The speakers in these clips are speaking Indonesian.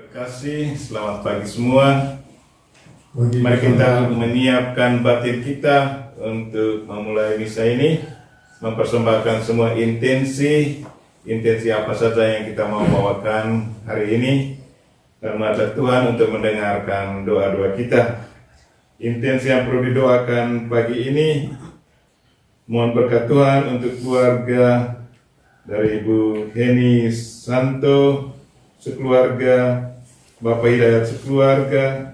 Terima kasih, selamat pagi semua. Mari kita menyiapkan batin kita untuk memulai misa ini, mempersembahkan semua intensi apa saja yang kita mau bawakan hari ini, dan mengajak Tuhan untuk mendengarkan doa-doa kita. Intensi yang perlu didoakan pagi ini, mohon berkat Tuhan untuk keluarga dari Ibu Heni Santo sekeluarga, Bapak Hidayat sekeluarga,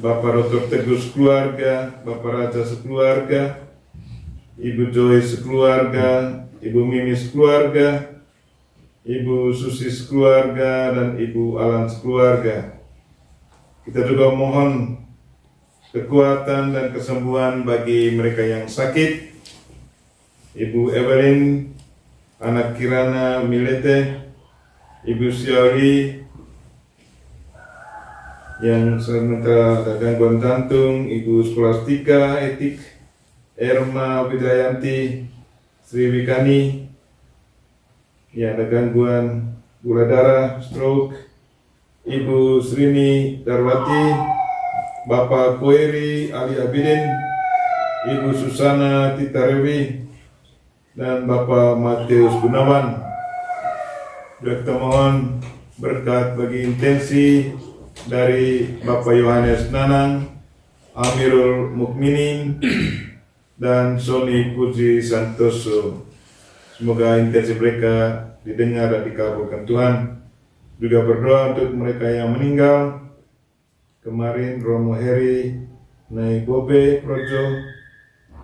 Bapak Rotor Teguh sekeluarga, Bapak Raja sekeluarga, Ibu Joy sekeluarga, Ibu Mimi sekeluarga, Ibu Susi sekeluarga, dan Ibu Alan sekeluarga. Kita juga mohon kekuatan dan kesembuhan bagi mereka yang sakit. Ibu Evelyn, anak Kirana Milete, Ibu Syari yang sementara ada gangguan jantung, Ibu Skolastika Etik, Erma Widayanti, Sri Wikani yang ada gangguan gula darah, stroke, Ibu Srini Darwati, Bapak Koeri Ali Abidin, Ibu Susana Titarewi, dan Bapak Matius Gunawan. Kita mohon berkat bagi intensi dari Bapak Yohanes Nanang, Amirul Mukminin, dan Sony Puji Santoso. Semoga intensi mereka didengar dan dikabulkan Tuhan. Juga berdoa untuk mereka yang meninggal. Kemarin Romo Heri Nai Bobe Projo,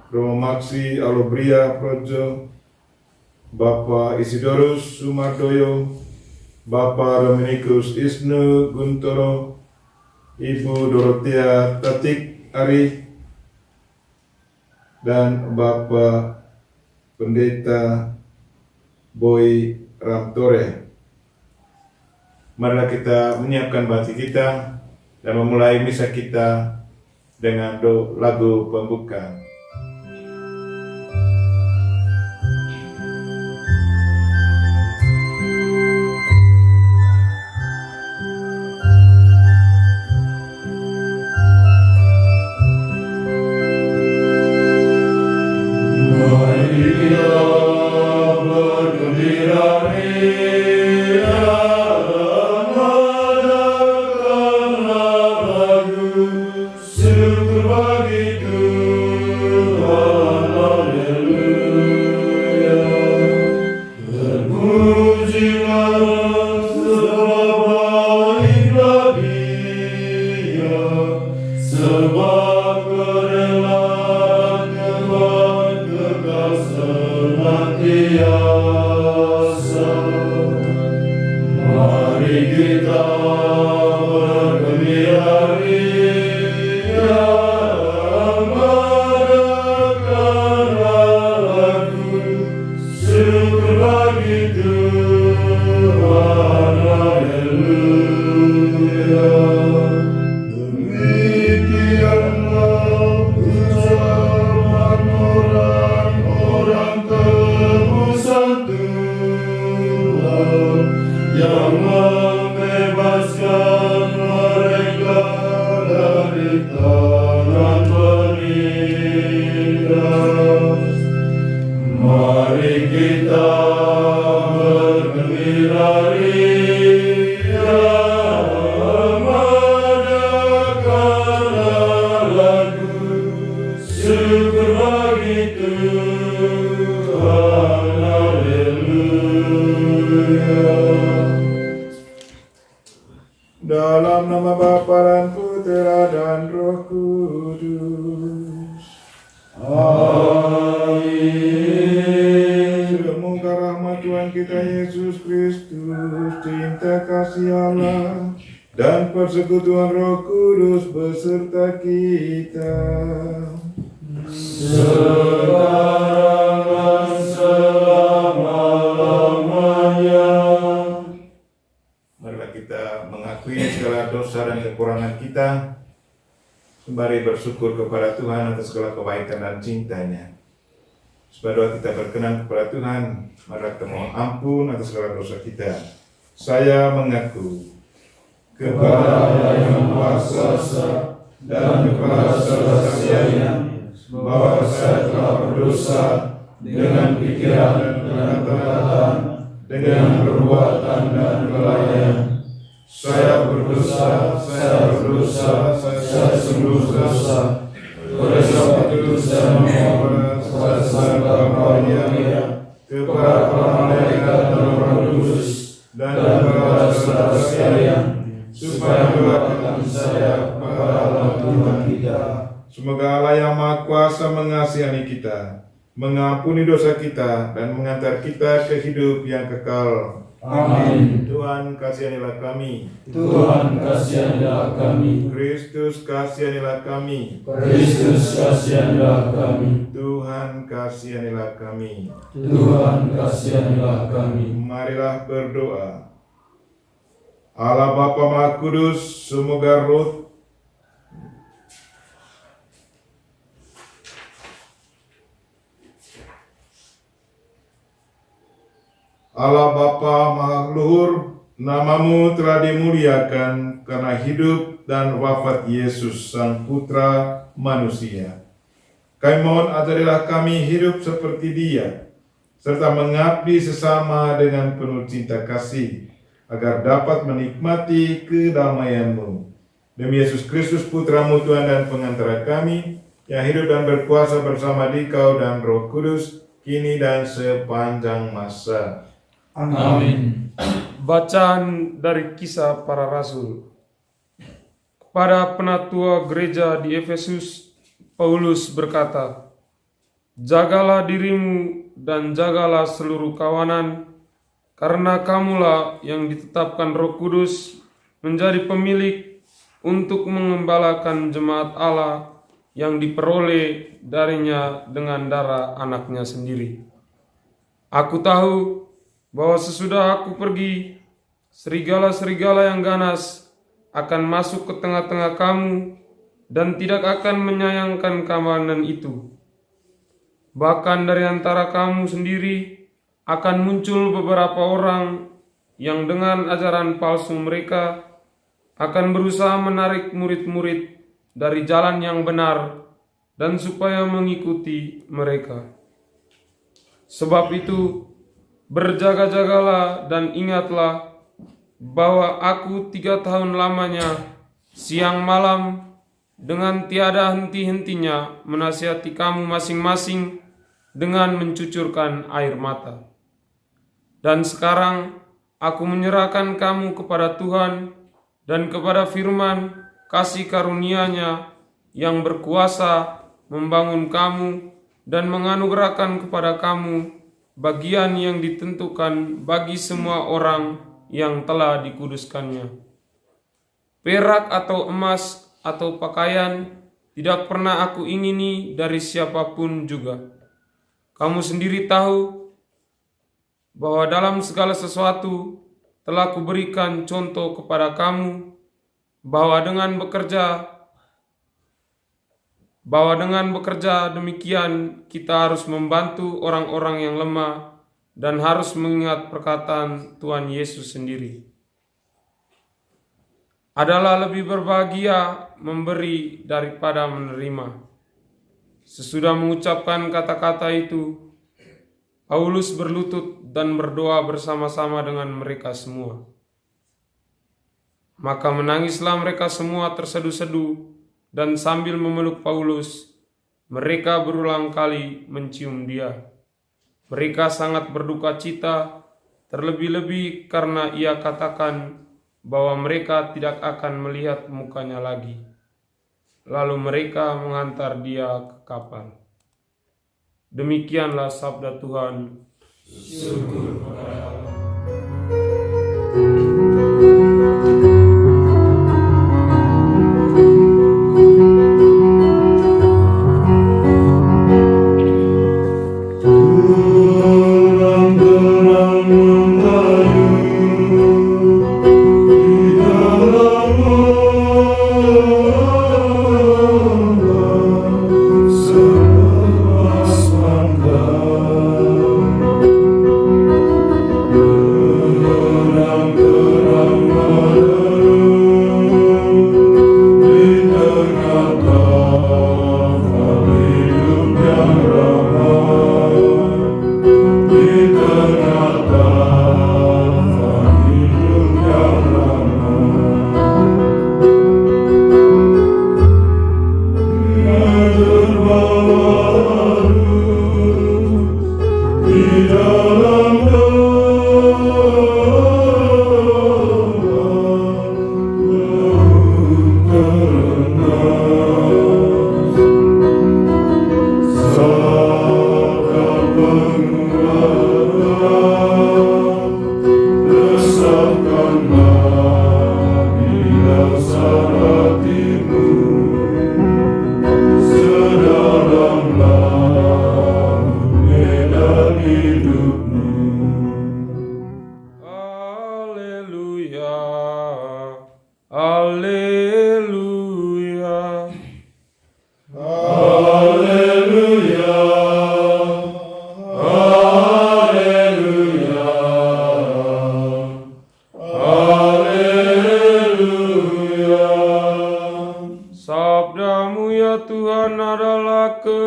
Romo Maksi Alobria Projo, Bapak Isidorus Sumardoyo, Bapak Dominikus Isnu Guntoro, Ibu Dorothea Tatik Ari, dan Bapak Pendeta Boy Ramtore. Marilah kita menyiapkan batin kita dan memulai misa kita dengan lagu pembuka. Dalam nama Bapa dan Putera dan Roh Kudus. Amin. Semoga rahmat Tuhan kita Yesus Kristus, cinta kasih Allah, dan persekutuan Roh Kudus beserta kita. Sekarang dan selama-lamanya. Marilah kita mengakui segala dosa dan kekurangan kita, sembari bersyukur kepada Tuhan atas segala kebaikan dan cintanya. Supaya doa kita berkenan kepada Tuhan, marilah kita mohon ampun atas segala dosa kita. Saya mengaku kepada Allah yang Maha Kuasa, dan kepada saudara-saudaranya, bahwa saya telah berdosa dengan pikiran dan perkataan, dengan perbuatan dan kelalaian. Saya berdosa, saya sungguh berdosa. Oleh sebab itu saya memohon kepada Sang Bapa, kepada para malaikat dan Roh Kudus, dan kepada saudara sekalian, supaya mendoakan saya kepada Allah Tuhan kita. Semoga Allah yang Maha Kuasa mengasihi kita, mengampuni dosa kita, dan mengantar kita ke hidup yang kekal. Amin. Tuhan kasihanilah kami. Tuhan kasihanilah kami. Kristus kasihanilah kami. Kristus kasihanilah kami. Tuhan kasihanilah kami. Tuhan kasihanilah kami. Marilah berdoa. Allah Bapa Maha Kudus, semoga roh Allah Bapa Maha Luhur, namamu telah dimuliakan karena hidup dan wafat Yesus Sang Putra Manusia. Kami mohon ajarilah kami hidup seperti Dia, serta mengabdi sesama dengan penuh cinta kasih, agar dapat menikmati kedamaian-Mu. Demi Yesus Kristus Putra-Mu Tuhan dan pengantara kami, yang hidup dan berkuasa bersama Dikau dan Roh Kudus, kini dan sepanjang masa. Amin. Bacaan dari Kisah Para Rasul. Kepada penatua gereja di Efesus, Paulus berkata, "Jagalah dirimu dan jagalah seluruh kawanan, karena kamulah yang ditetapkan Roh Kudus menjadi pemilik untuk mengembalakan jemaat Allah yang diperoleh darinya dengan darah anaknya sendiri. Aku tahu bahwa sesudah aku pergi, serigala-serigala yang ganas akan masuk ke tengah-tengah kamu dan tidak akan menyayangkan kawanan itu. Bahkan dari antara kamu sendiri akan muncul beberapa orang yang dengan ajaran palsu mereka akan berusaha menarik murid-murid dari jalan yang benar dan supaya mengikuti mereka. Sebab itu, berjaga-jagalah dan ingatlah bahwa aku 3 tahun lamanya siang malam dengan tiada henti-hentinya menasihati kamu masing-masing dengan mencucurkan air mata. Dan sekarang aku menyerahkan kamu kepada Tuhan dan kepada firman kasih karunia-Nya yang berkuasa membangun kamu dan menganugerahkan kepada kamu bagian yang ditentukan bagi semua orang yang telah dikuduskannya. Perak atau emas atau pakaian tidak pernah aku ingini dari siapapun juga. Kamu sendiri tahu bahwa dalam segala sesuatu telah kuberikan contoh kepada kamu, bahwa dengan bekerja demikian kita harus membantu orang-orang yang lemah dan harus mengingat perkataan Tuhan Yesus sendiri. Adalah lebih berbahagia memberi daripada menerima. Sesudah mengucapkan kata-kata itu, Paulus berlutut dan berdoa bersama-sama dengan mereka semua. Maka menangislah mereka semua terseduh-seduh, dan sambil memeluk Paulus, mereka berulang kali mencium dia. Mereka sangat berduka cita, terlebih-lebih karena ia katakan bahwa mereka tidak akan melihat mukanya lagi. Lalu mereka mengantar dia ke kapal. Demikianlah sabda Tuhan. Syukur kepada Allah.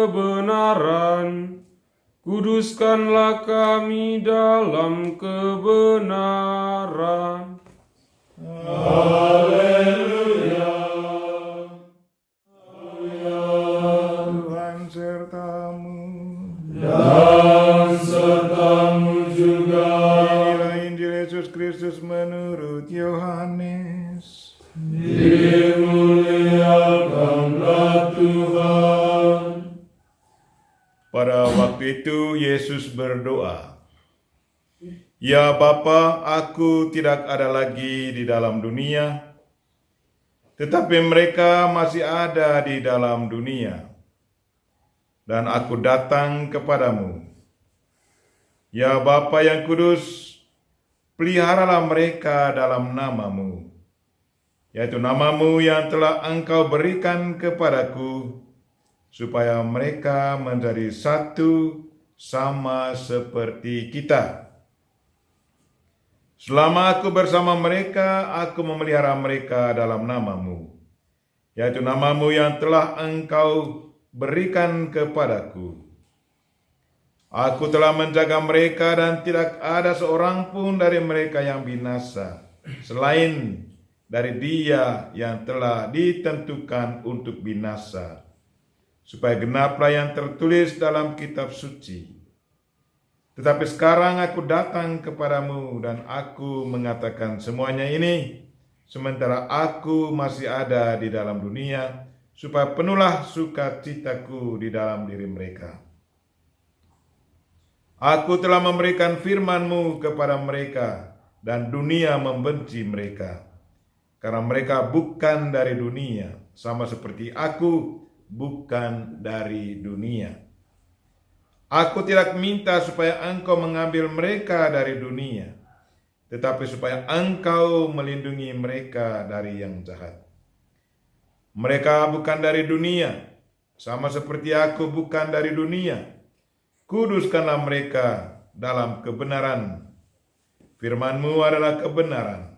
kebenaran. Kuduskanlah kami dalam kebenaran. Tuhan sertamu. Dan sertamu juga. Inilah Injil Yesus Kristus menurut Yohanes. Dimuliakanlah Tuhan. Pada waktu itu Yesus berdoa, "Ya Bapa, aku tidak ada lagi di dalam dunia, tetapi mereka masih ada di dalam dunia. Dan aku datang kepadamu. Ya Bapa yang kudus, peliharalah mereka dalam namamu, yaitu namamu yang telah Engkau berikan kepadaku, supaya mereka menjadi satu sama seperti kita. Selama aku bersama mereka, aku memelihara mereka dalam namamu, yaitu namamu yang telah Engkau berikan kepadaku. Aku telah menjaga mereka dan tidak ada seorang pun dari mereka yang binasa, selain dari dia yang telah ditentukan untuk binasa, supaya genaplah yang tertulis dalam kitab suci. Tetapi sekarang aku datang kepadamu dan aku mengatakan semuanya ini, sementara aku masih ada di dalam dunia, supaya penuhlah sukacitaku di dalam diri mereka. Aku telah memberikan firman-Mu kepada mereka, dan dunia membenci mereka, karena mereka bukan dari dunia, sama seperti aku bukan dari dunia. Aku tidak minta supaya Engkau mengambil mereka dari dunia, tetapi supaya Engkau melindungi mereka dari yang jahat. Mereka bukan dari dunia, sama seperti aku bukan dari dunia. Kuduskanlah mereka dalam kebenaran. Firman-Mu adalah kebenaran.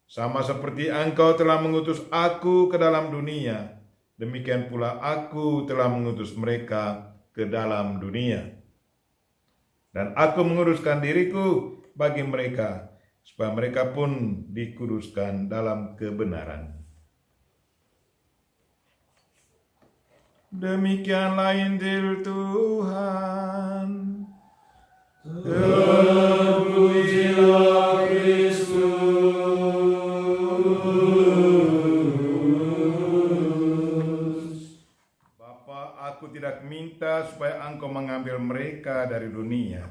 Sama seperti Engkau telah mengutus aku ke dalam dunia, demikian pula aku telah mengutus mereka ke dalam dunia. Dan aku menguruskan diriku bagi mereka, supaya mereka pun dikuduskan dalam kebenaran. Demikianlah Injil Tuhan. Terpujilah Kristus. Bapa, aku tidak minta supaya Engkau mengambil mereka dari dunia,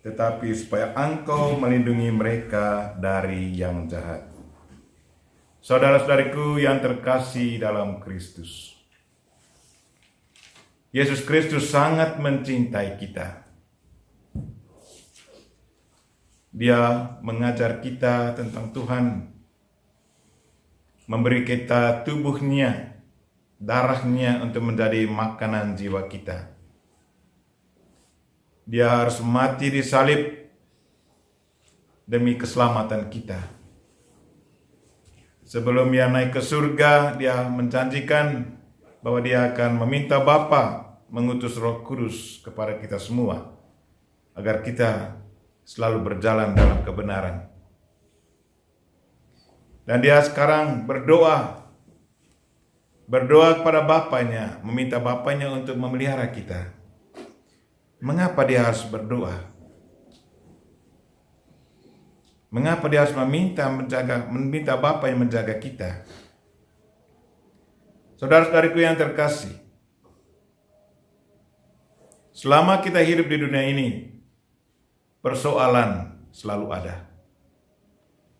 tetapi supaya Engkau melindungi mereka dari yang jahat. Saudara-saudariku yang terkasih dalam Kristus, Yesus Kristus sangat mencintai kita. Dia mengajar kita tentang Tuhan, memberi kita tubuhnya, darahnya untuk menjadi makanan jiwa kita. Dia harus mati di salib demi keselamatan kita. Sebelum dia naik ke surga, dia menjanjikan bahwa dia akan meminta Bapa mengutus Roh Kudus kepada kita semua, agar kita selalu berjalan dalam kebenaran. Dan dia sekarang berdoa kepada Bapanya, meminta Bapanya untuk memelihara kita. Mengapa dia harus berdoa? Mengapa dia harus meminta Bapa yang menjaga kita? Saudara-saudariku yang terkasih, selama kita hidup di dunia ini, persoalan selalu ada.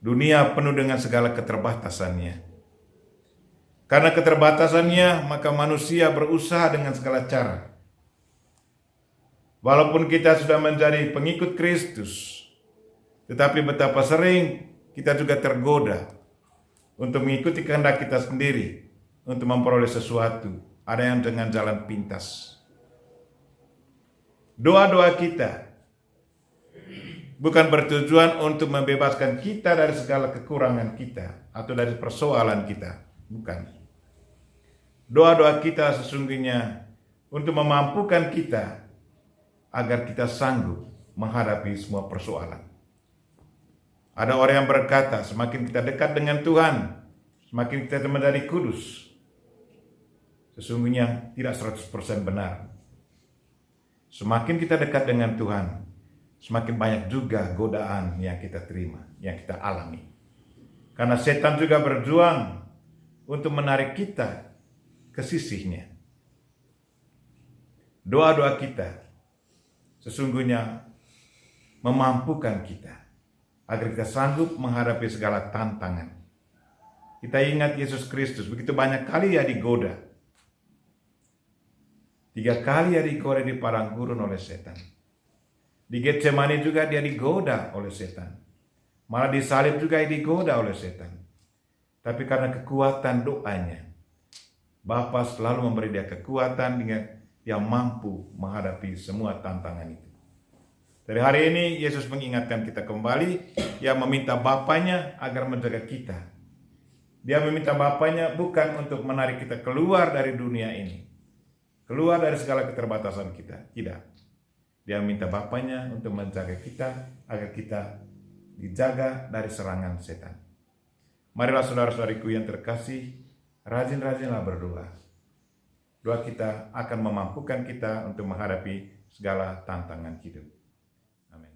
Dunia penuh dengan segala keterbatasannya. Karena keterbatasannya, maka manusia berusaha dengan segala cara. Walaupun kita sudah menjadi pengikut Kristus, tetapi betapa sering kita juga tergoda untuk mengikuti kehendak kita sendiri, untuk memperoleh sesuatu. Ada yang dengan jalan pintas. Doa-doa kita bukan bertujuan untuk membebaskan kita dari segala kekurangan kita atau dari persoalan kita. Bukan. Doa-doa kita sesungguhnya untuk memampukan kita agar kita sanggup menghadapi semua persoalan. Ada orang yang berkata, semakin kita dekat dengan Tuhan, semakin kita menjadi kudus. Sesungguhnya tidak 100% benar. Semakin kita dekat dengan Tuhan, semakin banyak juga godaan yang kita terima, yang kita alami. Karena setan juga berjuang untuk menarik kita ke sisinya. Doa-doa kita sesungguhnya memampukan kita agar kita sanggup menghadapi segala tantangan. Kita ingat Yesus Kristus begitu banyak kali ya digoda. 3 kali ya digoda di padang gurun oleh setan. Di Getsemani juga dia digoda oleh setan. Malah disalib juga digoda oleh setan. Tapi karena kekuatan doanya, Bapa selalu memberi dia kekuatan dengan yang mampu menghadapi semua tantangan itu. Dari hari ini Yesus mengingatkan kita kembali, yang meminta Bapanya agar menjaga kita. Dia meminta Bapanya bukan untuk menarik kita keluar dari dunia ini, keluar dari segala keterbatasan kita. Tidak. Dia minta Bapanya untuk menjaga kita agar kita dijaga dari serangan setan. Marilah saudara-saudariku yang terkasih, rajin-rajinlah berdoa. Doa kita akan memampukan kita untuk menghadapi segala tantangan hidup. Amin.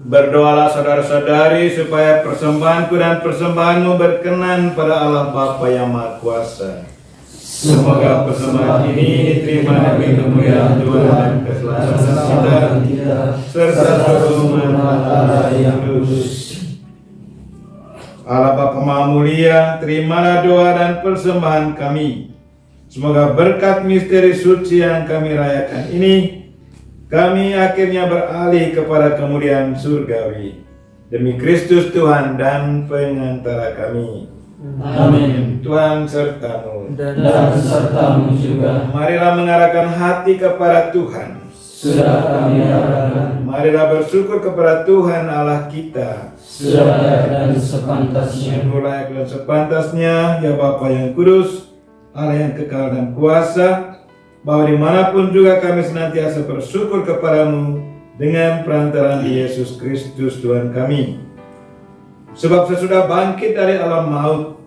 Berdoalah saudara-saudari supaya persembahanku dan persembahanmu berkenan pada Allah Bapa yang Maha Kuasa. Semoga persembahan ini diterima demi kemuliaan Tuhan dan keselamatan kita, serta perlindungan Allah yang kudus. Allah Bapa Maha Mulia, terimalah doa dan persembahan kami. Semoga berkat misteri suci yang kami rayakan ini, kami akhirnya beralih kepada kemuliaan surgawi. Demi Kristus Tuhan dan pengantara kami. Amin. Tuhan sertamu. Dan sertamu juga. Marilah mengarahkan hati kepada Tuhan. Sudah kami arahkan. Marilah bersyukur kepada Tuhan Allah kita. Sudah layak dan sepantasnya. Sungguh layak dan sepantasnya, ya Bapa yang kudus, Allah yang kekal dan kuasa, bahwa dimanapun juga kami senantiasa bersyukur kepadamu dengan perantaraan Yesus Kristus Tuhan kami. Sebab sesudah bangkit dari alam maut,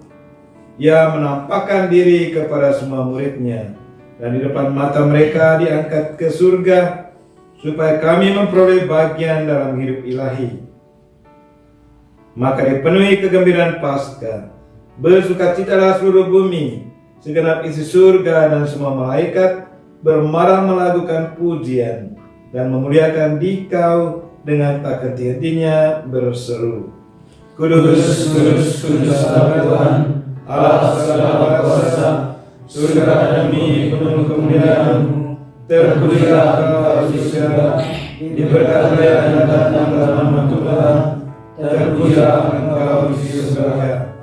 Ia menampakkan diri kepada semua muridnya, dan di depan mata mereka diangkat ke surga, supaya kami memperoleh bagian dalam hidup ilahi. Maka dipenuhi kegembiraan Paskah, bersukacitalah seluruh bumi, segenap isi surga dan semua malaikat bermarah melakukan pujian dan memuliakan Dikau dengan tak henti-hentinya berseru, Kudus, kudus, kudus Allah Tuhan, Allah segala kuasa, surga dan bumi penuh kemuliaan-Mu. Terpujilah Engkau di surga, diberkati yang datang dalam nama Tuhan, terpujilah Engkau di surga.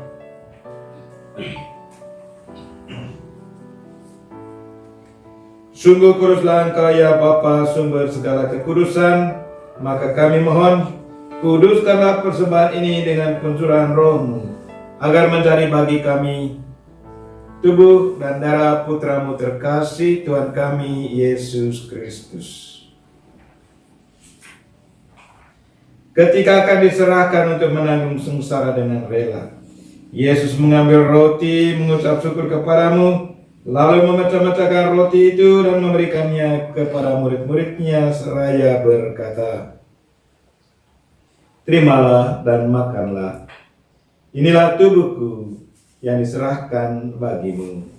Sungguh kuduslah Engkau ya Bapa, sumber segala kekudusan, maka kami mohon, kuduskanlah persembahan ini dengan pencurahan Roh-Mu, agar menjadi bagi kami tubuh dan darah Putra-Mu terkasih, Tuhan kami Yesus Kristus. Ketika akan diserahkan untuk menanggung sengsara dengan rela, Yesus mengambil roti, mengucap syukur kepadamu, lalu memecah-mecahkan roti itu dan memberikannya kepada murid-muridnya seraya berkata, Terimalah dan makanlah. Inilah tubuhku yang diserahkan bagimu.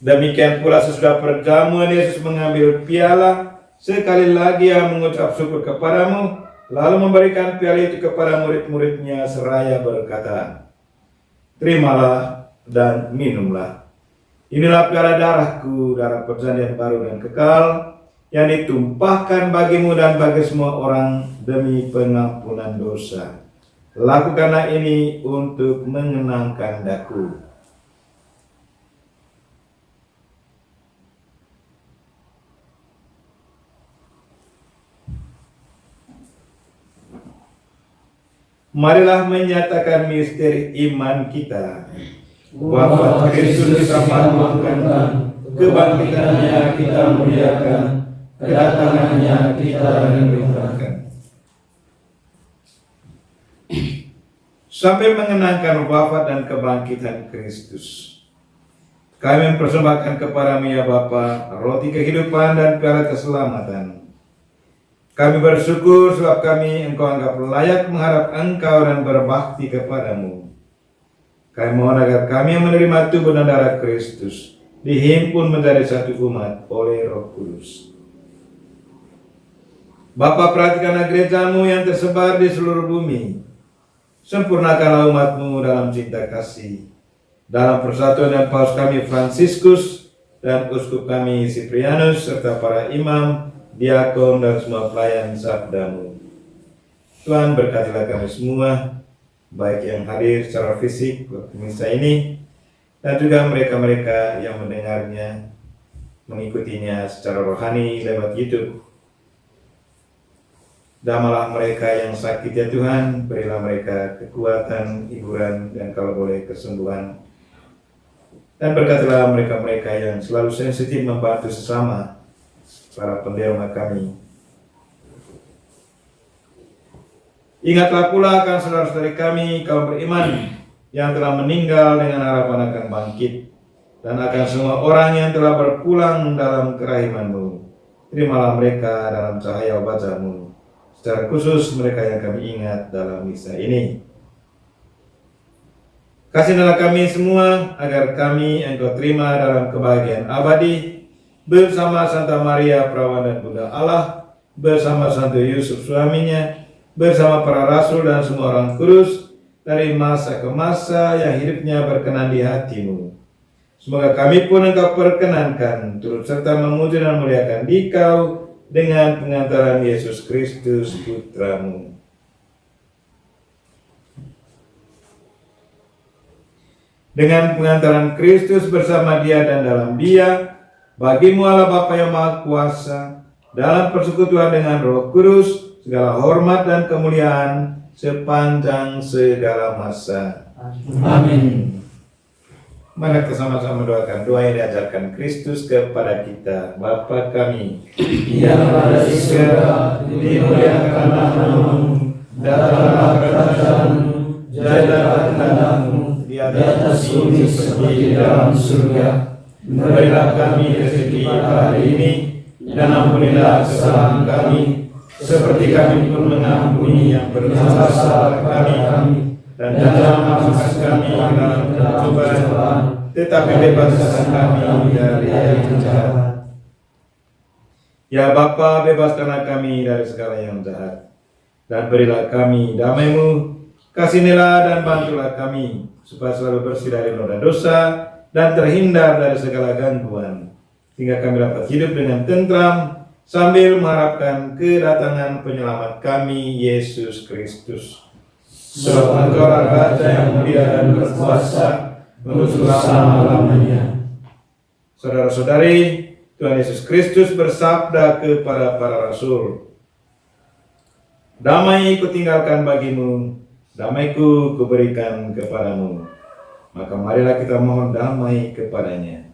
Demikian pula sesudah perjamuan Yesus mengambil piala, sekali lagi Ia mengucap syukur kepadamu, lalu memberikan piala itu kepada murid-muridnya seraya berkata, Terimalah dan minumlah. Inilah piala darahku, darah perjanjian baru dan kekal, yang ditumpahkan bagimu dan bagi semua orang demi pengampunan dosa. Lakukanlah ini untuk mengenangkan Daku. Marilah menyatakan misteri iman kita. Wafat Kristus disambungkan, kebangkitannya kita muliakan, kedatangannya kita rindukan. Sampai mengenangkan wafat dan kebangkitan Kristus, kami mempersembahkan kepadamu ya Bapa, roti kehidupan dan piala keselamatan. Kami bersyukur sebab kami Engkau anggap layak mengharap Engkau dan berbakti kepadamu. Kami mohon agar kami yang menerima tubuh dan darah Kristus dihimpun menjadi satu umat oleh Roh Kudus. Bapa, perhatikanlah gereja-Mu yang tersebar di seluruh bumi. Sempurnakanlah umat-Mu dalam cinta kasih. Dalam persatuan dan paus kami Fransiskus dan uskup kami Siprianus serta para imam, diakon dan semua pelayan sabda-Mu. Tuhan berkatilah kami semua, baik yang hadir secara fisik waktu misa ini, dan juga mereka-mereka yang mendengarnya, mengikutinya secara rohani lewat YouTube. Damalah mereka yang sakit ya Tuhan, berilah mereka kekuatan, hiburan, dan kalau boleh kesembuhan. Dan berkatilah mereka-mereka yang selalu sensitif membantu sesama, para penderma kami. Ingatlah pula akan saudara-saudari kami kaum beriman yang telah meninggal dengan harapan akan bangkit, dan akan semua orang yang telah berpulang dalam kerahiman-Mu. Terimalah mereka dalam cahaya wajah-Mu, secara khusus mereka yang kami ingat dalam misa ini. Kasihilah kami semua agar kami Engkau terima dalam kebahagiaan abadi bersama Santa Maria Perawan dan Bunda Allah, bersama Santo Yusuf suaminya, bersama para rasul dan semua orang kudus, dari masa ke masa yang hidupnya berkenan di hati-Mu. Semoga kami pun Engkau perkenankan turut serta memuji dan memuliakan Dikau dengan pengantaran Yesus Kristus Putra-Mu. Dengan pengantaran Kristus bersama Dia dan dalam Dia, bagi-Mu Allah Bapa yang Maha Kuasa, dalam persekutuan dengan Roh Kudus, segala hormat dan kemuliaan sepanjang segala masa. Amin. Mari kita sama-sama mendoakan doa yang diajarkan Kristus kepada kita. Bapa kami Yang ada di surga, dimuliakanlah namamu, datanglah kerajaanmu, jadilah kehendakmu di atas bumi seperti di dalam surga. Berilah kami rezeki hari ini, dan ampunilah kesalahan kami, seperti kami pun mengampuni yang bersalah kami. Dan jangan masuk kami dalam pencobaan, tetapi bebaskan kami dari yang jahat. Ya Bapa, bebaskanlah kami dari segala yang jahat, dan berilah kami damai-Mu. Kasihanilah dan bantulah kami, supaya selalu bersih dari noda dosa, dan terhindar dari segala gangguan, sehingga kami dapat hidup dengan tentram, sambil mengharapkan kedatangan penyelamat kami, Yesus Kristus. Sebab Engkaulah Raja yang mulia dan berkuasa untuk selama-lamanya. Saudara-saudari, Tuhan Yesus Kristus bersabda kepada para rasul, "Damai kutinggalkan bagimu, damaiku kuberikan kepadamu." Maka marilah kita mohon damai kepadanya.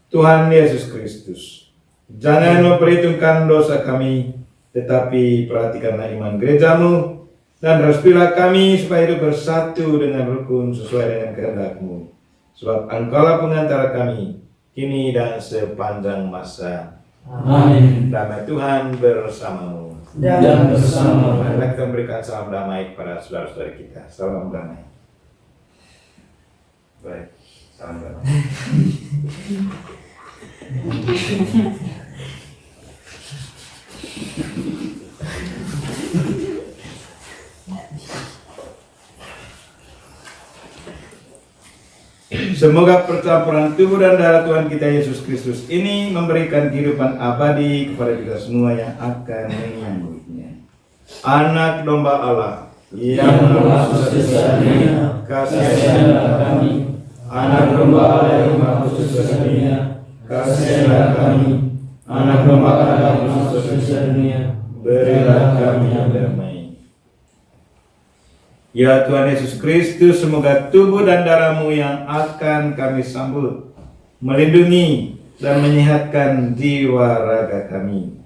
Tuhan Yesus Kristus, jangan memperhitungkan dosa kami, tetapi perhatikanlah iman gereja-Mu, dan restuilah kami supaya hidup bersatu dengan rukun sesuai dengan kehendak-Mu. Sebab Engkaulah pengantara kami, kini dan sepanjang masa. Amin. Damai Tuhan bersamamu. Dan bersama. Marilah kita memberikan salam damai kepada saudara-saudari kita. Salam damai. Baik, salam damai. Semoga percampuran tubuh dan darah Tuhan kita Yesus Kristus ini memberikan kehidupan abadi kepada kita semua yang akan menyambutnya. Anak domba Allah yang menebus dosa dunia, kasihilah kami. Anak domba Allah yang menebus dosa dunia, kasihilah kami. Anak domba Allah yang menebus dosa dunia, berilah kami damai. Ya Tuhan Yesus Kristus, semoga tubuh dan darah-Mu yang akan kami sambut melindungi dan menyehatkan jiwa raga kami.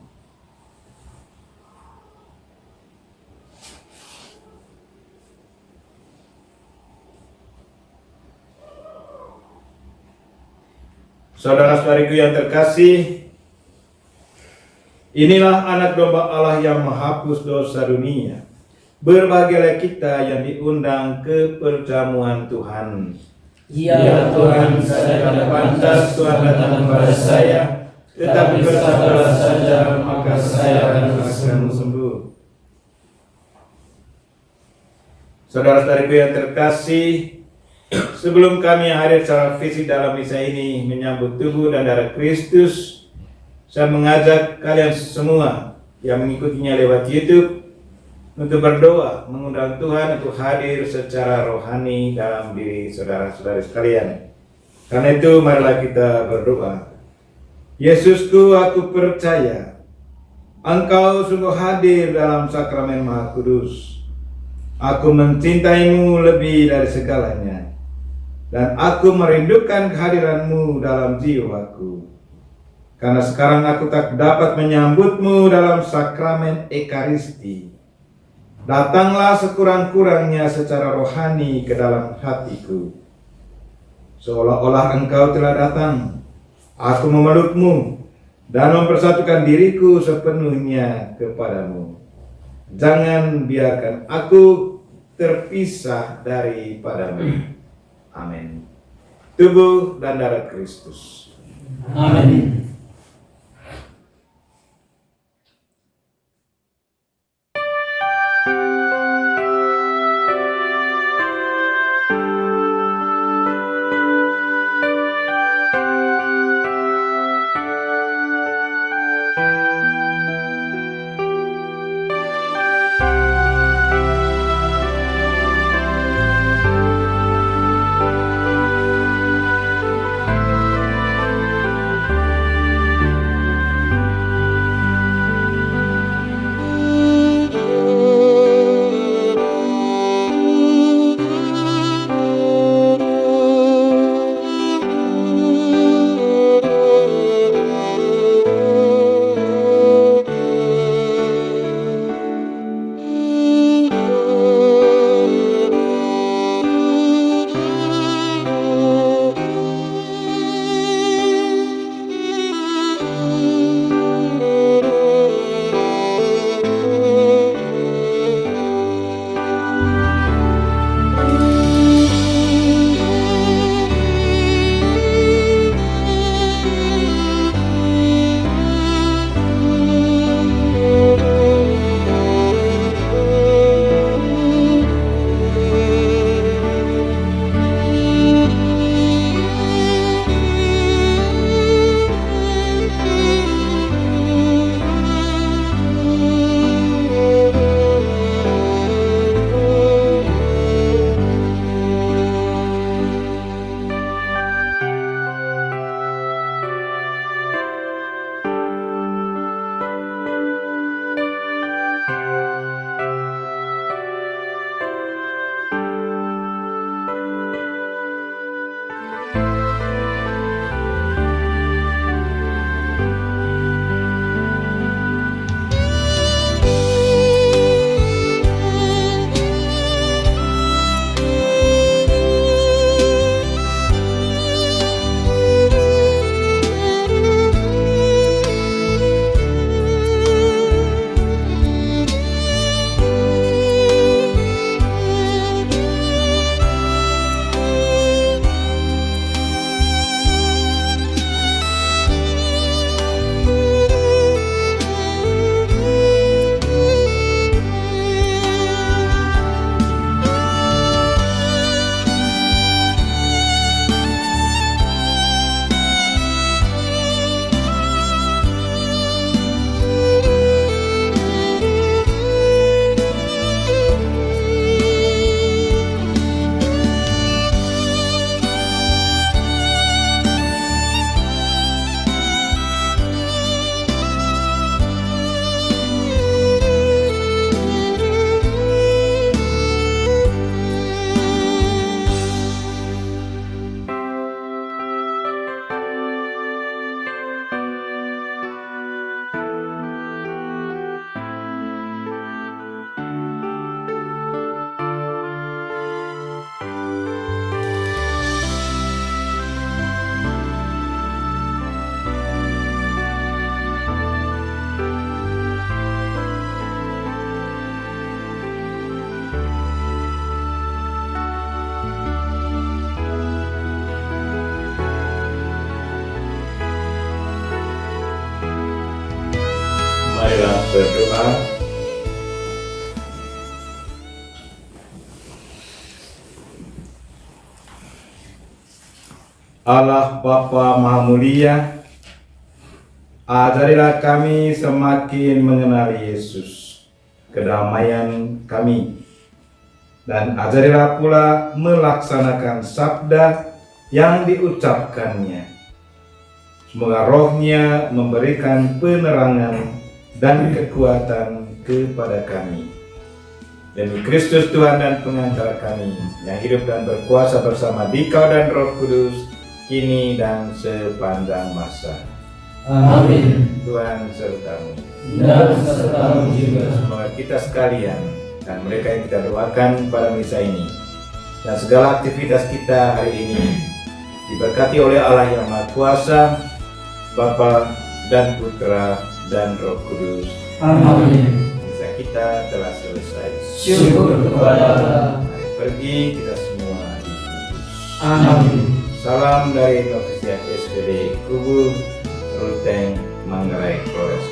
Saudara-saudariku yang terkasih, inilah anak domba Allah yang menghapus dosa dunia. Berbahagialah kita yang diundang ke perjamuan Tuhan. Ya Tuhan, saya tidak pantas Tuhan datang kepada saya, tetapi bersabdalah saja, maka saya akan sembuh. Saudara-saudariku yang terkasih, sebelum kami hadir secara fisik dalam misa ini menyambut tubuh dan darah Kristus, saya mengajak kalian semua yang mengikutinya lewat YouTube untuk berdoa, mengundang Tuhan untuk hadir secara rohani dalam diri saudara-saudari sekalian. Karena itu marilah kita berdoa. Yesusku, aku percaya Engkau sungguh hadir dalam sakramen Maha Kudus. Aku mencintaimu lebih dari segalanya, dan aku merindukan kehadiranmu dalam jiwaku. Karena sekarang aku tak dapat menyambutmu dalam sakramen Ekaristi. Datanglah sekurang-kurangnya secara rohani ke dalam hatiku. Seolah-olah Engkau telah datang, aku memelukmu dan mempersatukan diriku sepenuhnya kepadamu. Jangan biarkan aku terpisah daripadamu. Amin. Tubuh dan darah Kristus. Amin. Marilah berdoa. Allah Bapa Maha Mulia, ajarilah kami semakin mengenali Yesus, kedamaian kami, dan ajarilah pula melaksanakan sabda yang diucapkannya. Semoga rohnya memberikan penerangan dan kekuatan kepada kami. Demi Kristus Tuhan dan pengantar kami, yang hidup dan berkuasa bersama Dikau dan Roh Kudus, kini dan sepanjang masa. Amin. Tuhan sertamu. Dan sertamu juga. Semoga kita sekalian dan mereka yang kita doakan pada misa ini dan segala aktivitas kita hari ini diberkati oleh Allah yang Maha Kuasa, Bapa dan Putra dan Roh Kudus. Amin. Misa kita telah selesai. Syukur kepada Allah. Mari pergi kita semua dikudus. Amin. Salam dari Novisiat SPD Kubu Ruteng Manggarai Flores.